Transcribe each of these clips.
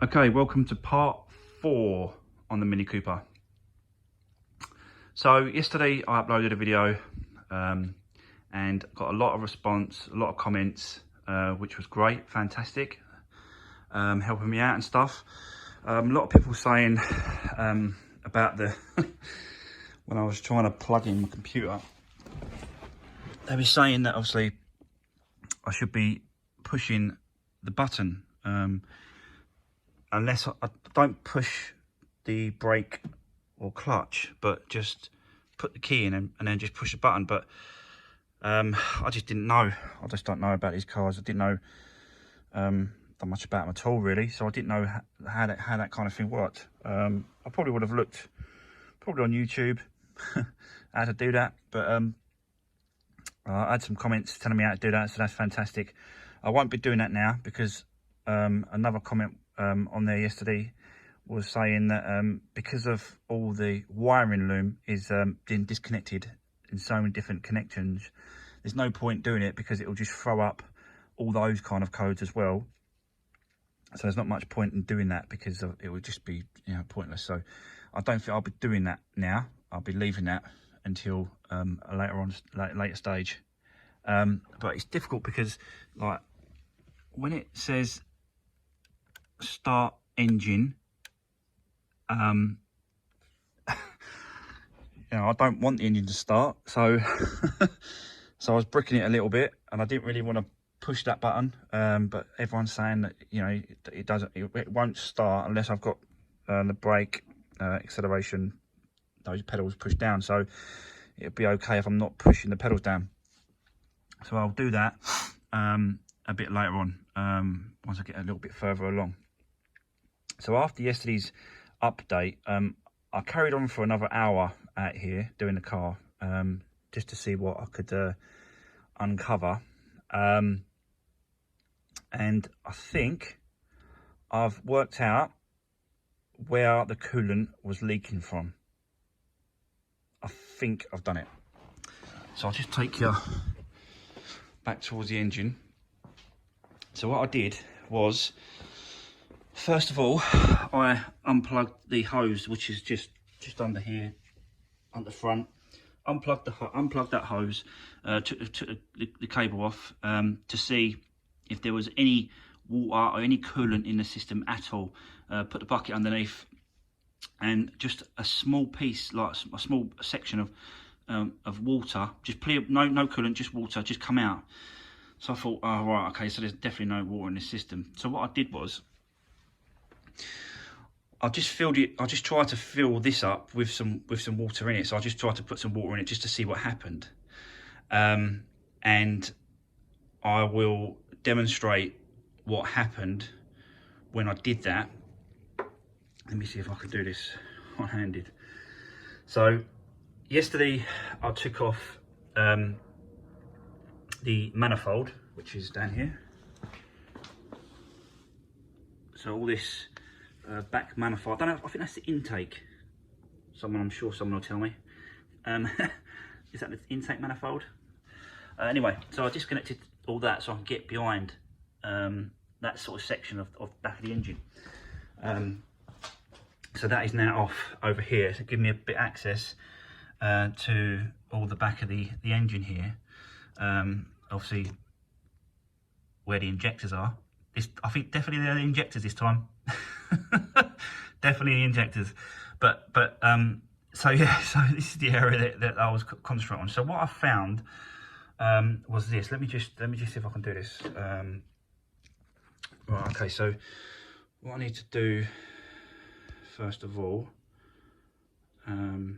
Okay, welcome to part 4 on the Mini Cooper. So yesterday I uploaded a video and got a lot of response, a lot of comments, which was great, fantastic, helping me out and stuff. A lot of people saying about the when I was trying to plug in my computer, they were saying that obviously I should be pushing the button. Unless I don't push the brake or clutch, but just put the key in and then just push the button. But I just didn't know. I just don't know about these cars. I didn't know that much about them at all, really. So I didn't know how that kind of thing worked. I probably would have looked probably on YouTube how to do that. But I had some comments telling me how to do that, so that's fantastic. I won't be doing that now because another comment on there yesterday was saying that because of all the wiring loom is being disconnected in so many different connections, there's no point doing it because it will just throw up all those kind of codes as well. So there's not much point in doing that because it would just be, you know, pointless. So I don't think I'll be doing that now. I'll be leaving that until a later stage. But it's difficult because, like, when it says start engine, you know, I don't want the engine to start, so so I was bricking it a little bit and I didn't really want to push that button, but everyone's saying that, you know, it won't start unless I've got the brake, acceleration, those pedals pushed down. So it'll be okay if I'm not pushing the pedals down. So I'll do that a bit later on, once I get a little bit further along. So after yesterday's update, I carried on for another hour out here doing the car, just to see what I could uncover. And I think I've worked out where the coolant was leaking from. I think I've done it. So I'll just take you back towards the engine. So what I did was, first of all, I unplugged the hose, which is just under here, on the front. Unplugged that hose, took the cable off to see if there was any water or any coolant in the system at all. Put the bucket underneath, and just a small piece, like a small section of water, just clear, no coolant, just water, just come out. So I thought, oh right, okay, so there's definitely no water in the system. So what I did was, I just filled it. I just tried to fill this up with some water in it. So I just tried to put some water in it just to see what happened, and I will demonstrate what happened when I did that. Let me see if I can do this one-handed. So yesterday I took off the manifold, which is down here. So all this back manifold, I don't know, I think that's the intake. I'm sure someone will tell me. Is that the intake manifold? Anyway, so I disconnected all that so I can get behind that sort of section of back of the engine. So that is now off over here, so give me a bit of access to all the back of the engine here. Obviously where the injectors are. I think definitely they're the injectors this time. Definitely the injectors. But so yeah, so this is the area that I was concentrating on. So what I found was this. Let me just see if I can do this. Right, okay, so what I need to do first of all, no,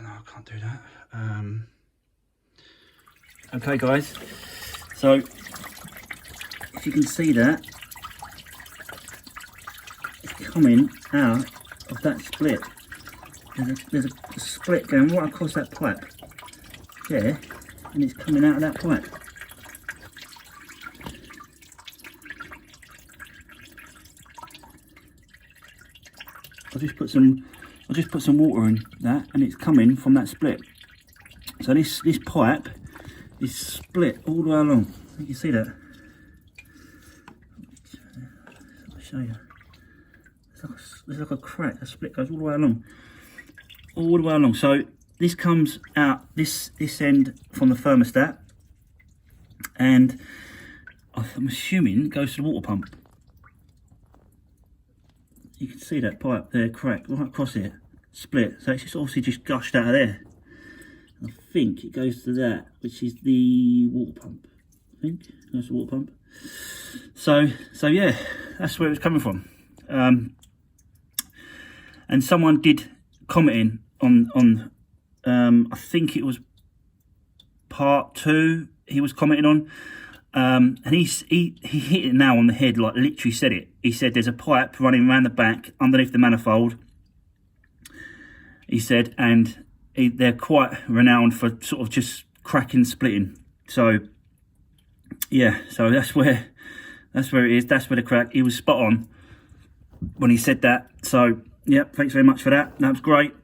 I can't do that. Okay guys, so if you can see that, it's coming out of that split. There's a split going right across that pipe there, and it's coming out of that pipe. I just put some water in that, and it's coming from that split. So this pipe is split all the way along. You can see that. I'll show you. There's like a crack. The split goes all the way along. All the way along. So this comes out this end from the thermostat, and I'm assuming it goes to the water pump. You can see that pipe there crack right across it, split. So it's just obviously just gushed out of there. I think it goes to that, which is the water pump. I think it goes to the water pump. So yeah, that's where it was coming from. And someone did commenting on I think it was part 2 he was commenting on, and he hit it now on the head, like literally said it. He said there's a pipe running around the back underneath the manifold, he said, and they're quite renowned for sort of just cracking, splitting. So yeah, so that's where it is. That's where the crack. He was spot on when he said that. So yeah, thanks very much for that. That was great.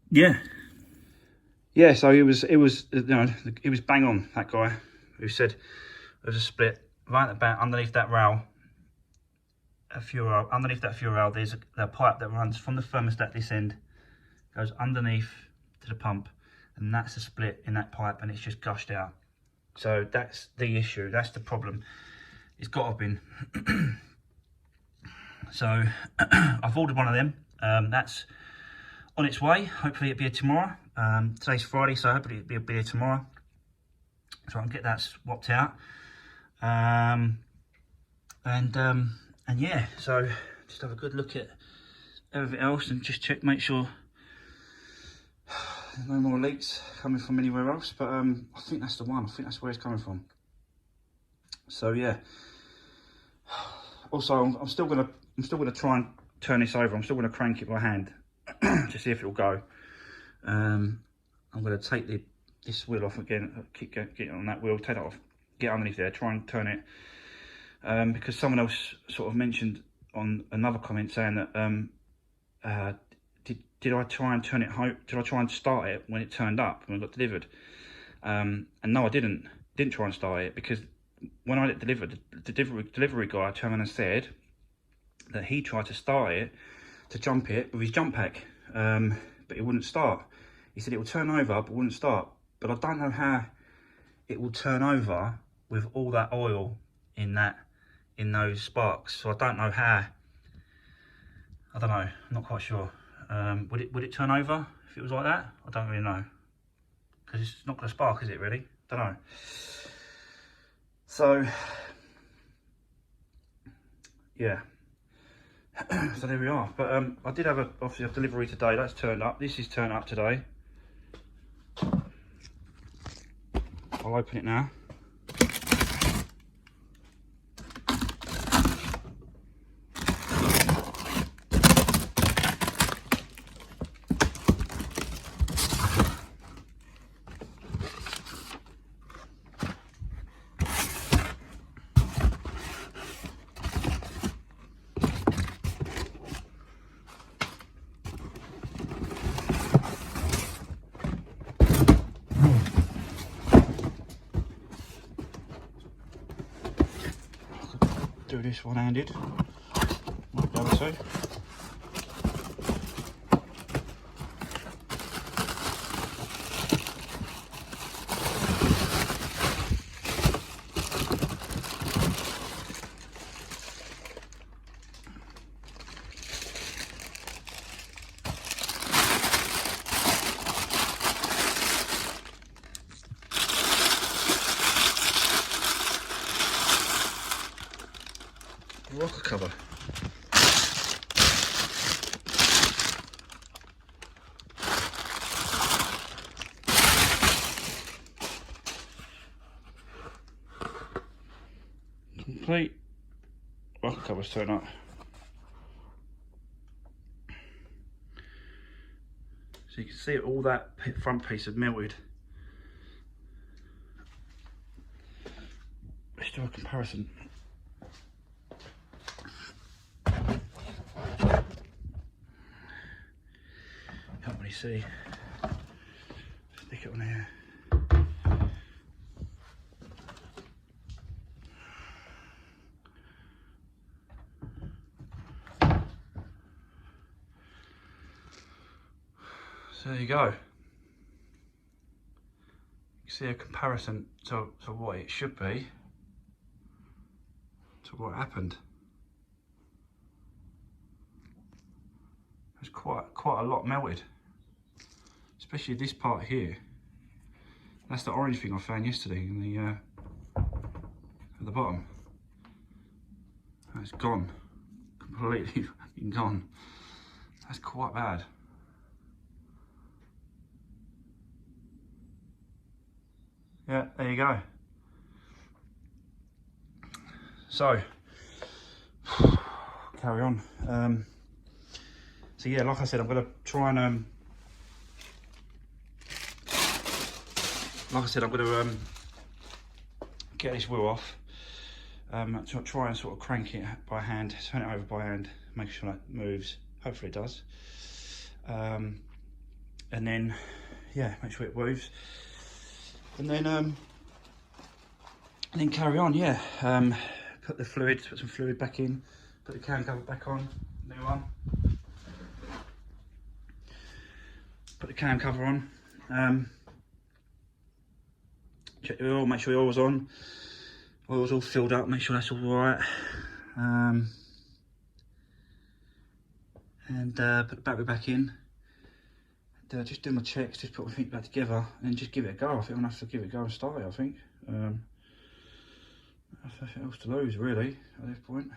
Yeah. So it was bang on, that guy who said there's a split right at the back underneath that rail. Underneath that fuel rail, there's a pipe that runs from the thermostat this end, goes underneath to the pump, and that's a split in that pipe, and it's just gushed out. So that's the issue. That's the problem. It's got to have been. So I've ordered one of them. That's on its way. Hopefully it'll be here tomorrow. Today's Friday, so hopefully it'll be here tomorrow, so I can get that swapped out. And yeah, so just have a good look at everything else and just check, make sure there's no more leaks coming from anywhere else. But I think that's the one. I think that's where it's coming from. So yeah. Also, I'm still gonna try and turn this over. I'm still gonna crank it by hand to see if it'll go. I'm gonna take this wheel off again. Keep getting on that wheel. Take that off. Get underneath there. Try and turn it. Because someone else sort of mentioned on another comment saying that did I try and turn it home? Did I try and start it when it turned up when it got delivered? And no, I didn't try and start it, because when I got delivered, the delivery guy turned around and said that he tried to start it, to jump it with his jump pack, but it wouldn't start. He said it would turn over but wouldn't start. But I don't know how it will turn over with all that oil in those sparks. So I don't know how. I don't know. I'm not quite sure. Would it turn over if it was like that? I don't really know, because it's not going to spark, is it? Really? Don't know. So yeah. So there we are. But I did have obviously a delivery today. That's turned up. This is turned up today. I'll open it now. Do this one-handed, might be able to. Rocker cover. Complete rocker covers turn up. So you can see all that front piece have melted. Let's do a comparison. Can't really see. Stick it on here. So there you go. You see a comparison to what it should be to what happened. There's quite a lot melted, especially this part here. That's the orange thing I found yesterday in the at the bottom. It's gone, completely gone. That's quite bad. Yeah, there you go. So, carry on. So yeah, like I said, I'm gonna try and get this wheel off. Try and sort of crank it by hand, turn it over by hand, make sure that moves. Hopefully it does. And then, yeah, make sure it moves. And then carry on. Yeah. Put some fluid back in. Put the cam cover back on. New one. Put the cam cover on. Check the oil. Make sure the oil's on. Oil's all filled up, make sure that's all right. And put the battery back in. And, just do my checks, just put everything back together and just give it a go. I think I'm gonna have to give it a go and start it, I think. Nothing else to lose really at this point.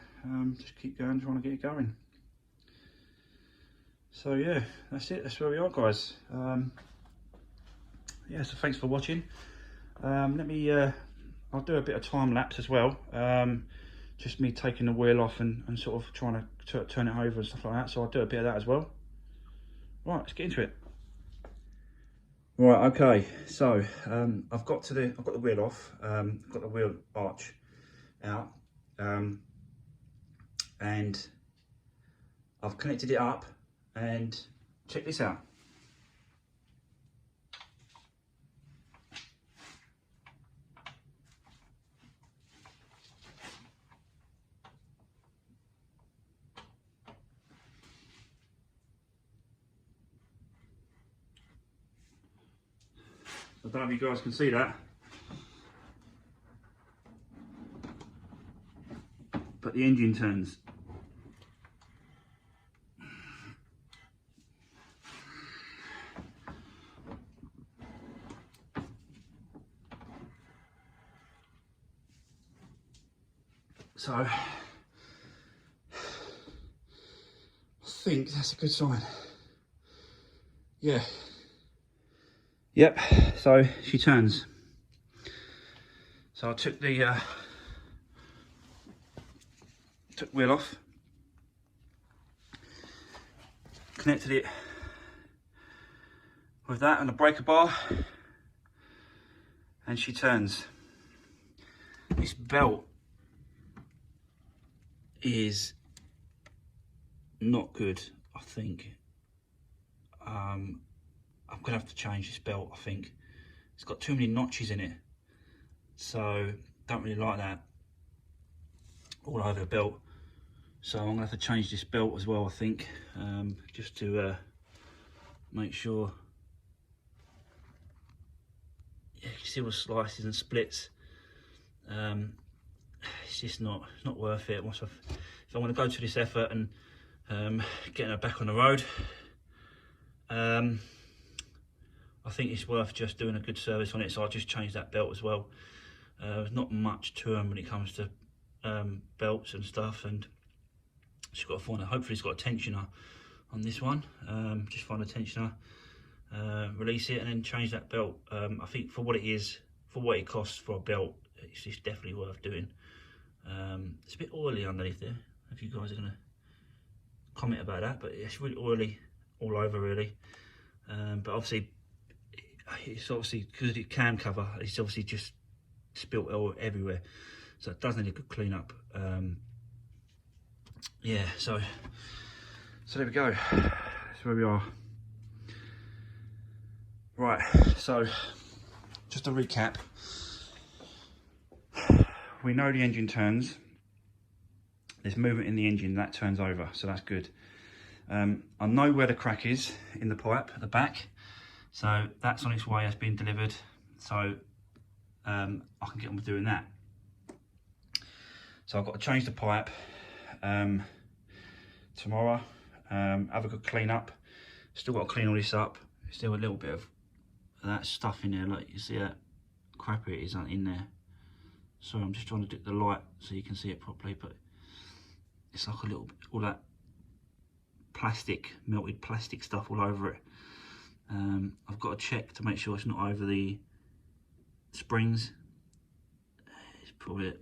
Just keep going, trying to get it going. So yeah, that's it, that's where we are, guys. Yeah, so thanks for watching. I'll do a bit of time lapse as well, just me taking the wheel off and sort of trying to turn it over and stuff like that, so I'll do a bit of that as well. Right, let's get into it. Right, okay, so I've got the wheel off, I've got the wheel arch out, and I've connected it up, and check this out. I don't know if you guys can see that, but the engine turns. So I think that's a good sign. Yeah. Yep, so she turns. So I took the wheel off, connected it with that and the breaker bar, and she turns. This belt is not good, I think. I'm gonna have to change this belt, I think. It's got too many notches in it, so don't really like that all over the belt. So I'm gonna have to change this belt as well, I think, just to make sure. Yeah, you can see all the slices and splits. It's just not worth it. If I want to go to this effort and getting her back on the road, I think it's worth just doing a good service on it, so I'll just change that belt as well. There's not much to them when it comes to belts and stuff, and just got to find hopefully it's got a tensioner on this one. Just find a tensioner, release it, and then change that belt. I think for what it is, for what it costs for a belt, it's just definitely worth doing. It's a bit oily underneath there, if you guys are going to comment about that, but it's really oily all over really. But obviously it's obviously because it cam cover, it's obviously just spilt oil everywhere, so it does need a good clean up. Yeah, so there we go, that's where we are. Right, so just to recap, we know the engine turns, there's movement in the engine, that turns over, so that's good. I know where the crack is in the pipe at the back, So that's on its way, has been delivered. So I can get on with doing that. So I've got to change the pipe tomorrow, have a good clean up. Still got to clean all this up. Still a little bit of that stuff in there, like you see that crap it is in there. Sorry, I'm just trying to dip the light so you can see it properly, but it's like a little bit, all that plastic, melted plastic stuff all over it. I've got to check to make sure it's not over the springs. It's probably a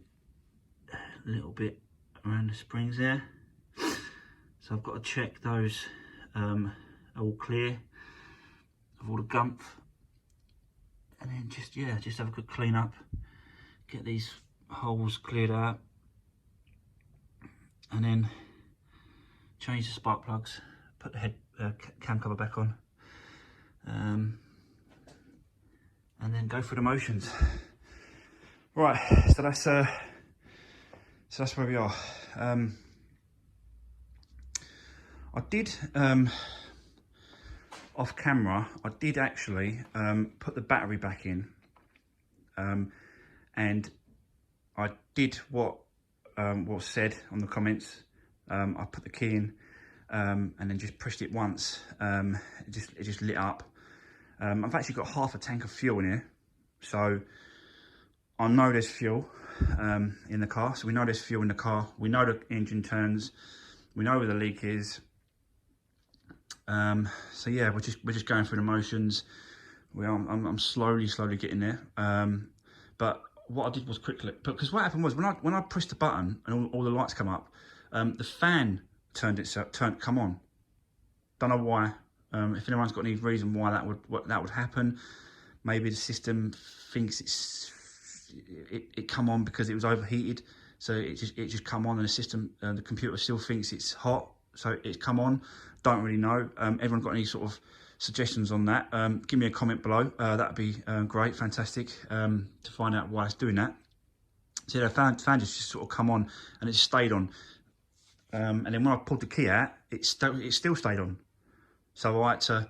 little bit around the springs there. So I've got to check those are all clear of all the gump. And then just have a good clean up. Get these holes cleared out. And then change the spark plugs. Put the head cam cover back on. And then go through the motions. Right, so that's where we are. I did off camera. I did actually put the battery back in, and I did what was said on the comments. I put the key in and then just pushed it once. It just lit up. I've actually got half a tank of fuel in here, so I know there's fuel in the car. So we know there's fuel in the car. We know the engine turns. We know where the leak is. So yeah, we're just going through the motions. I'm slowly getting there. But what I did was quickly, because what happened was when I pushed the button and all the lights come up, the fan come on. Don't know why. If anyone's got any reason why that would happen, maybe the system thinks it come on because it was overheated, so it just come on, and the system, the computer still thinks it's hot, so it's come on. Don't really know. Everyone got any sort of suggestions on that? Give me a comment below. That'd be great, fantastic, to find out why it's doing that. So the fan just sort of come on, and it stayed on. And then when I pulled the key out, it still stayed on. So I had to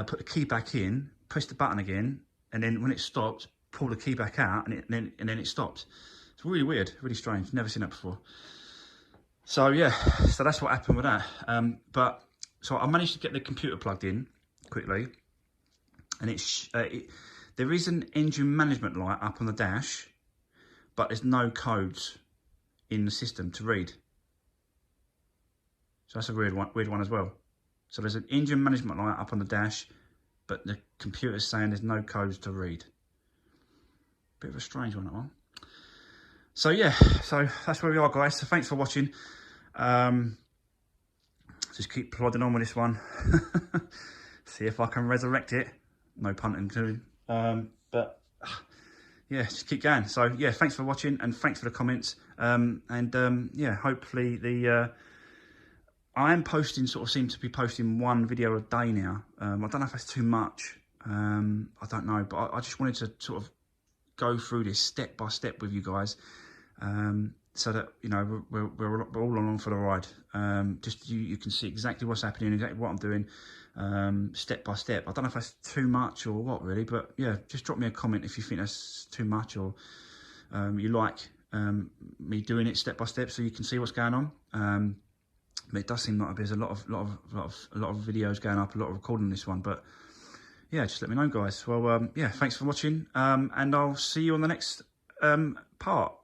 put the key back in, press the button again, and then when it stopped, pull the key back out, and then it stopped. It's really weird, really strange. Never seen that before. So yeah, so that's what happened with that. So I managed to get the computer plugged in quickly, and there is an engine management light up on the dash, but there's no codes in the system to read. So that's a weird one as well. So there's an engine management light up on the dash, but the computer's saying there's no codes to read. Bit of a strange one, that one. So yeah, so that's where we are, guys. So thanks for watching. Just keep plodding on with this one. See if I can resurrect it. No pun intended. But yeah, just keep going. So yeah, thanks for watching, and thanks for the comments. Yeah, hopefully I am seem to be posting one video a day now. I don't know if that's too much. I don't know, but I just wanted to sort of go through this step by step with you guys, so that we're all along for the ride. Just you can see exactly what's happening, exactly what I'm doing, step by step. I don't know if that's too much or what really, but yeah, just drop me a comment if you think that's too much, or you like me doing it step by step so you can see what's going on. But it does seem like there's a lot of videos going up, a lot of recording on this one. But yeah, just let me know, guys. Well, yeah, thanks for watching, and I'll see you on the next part.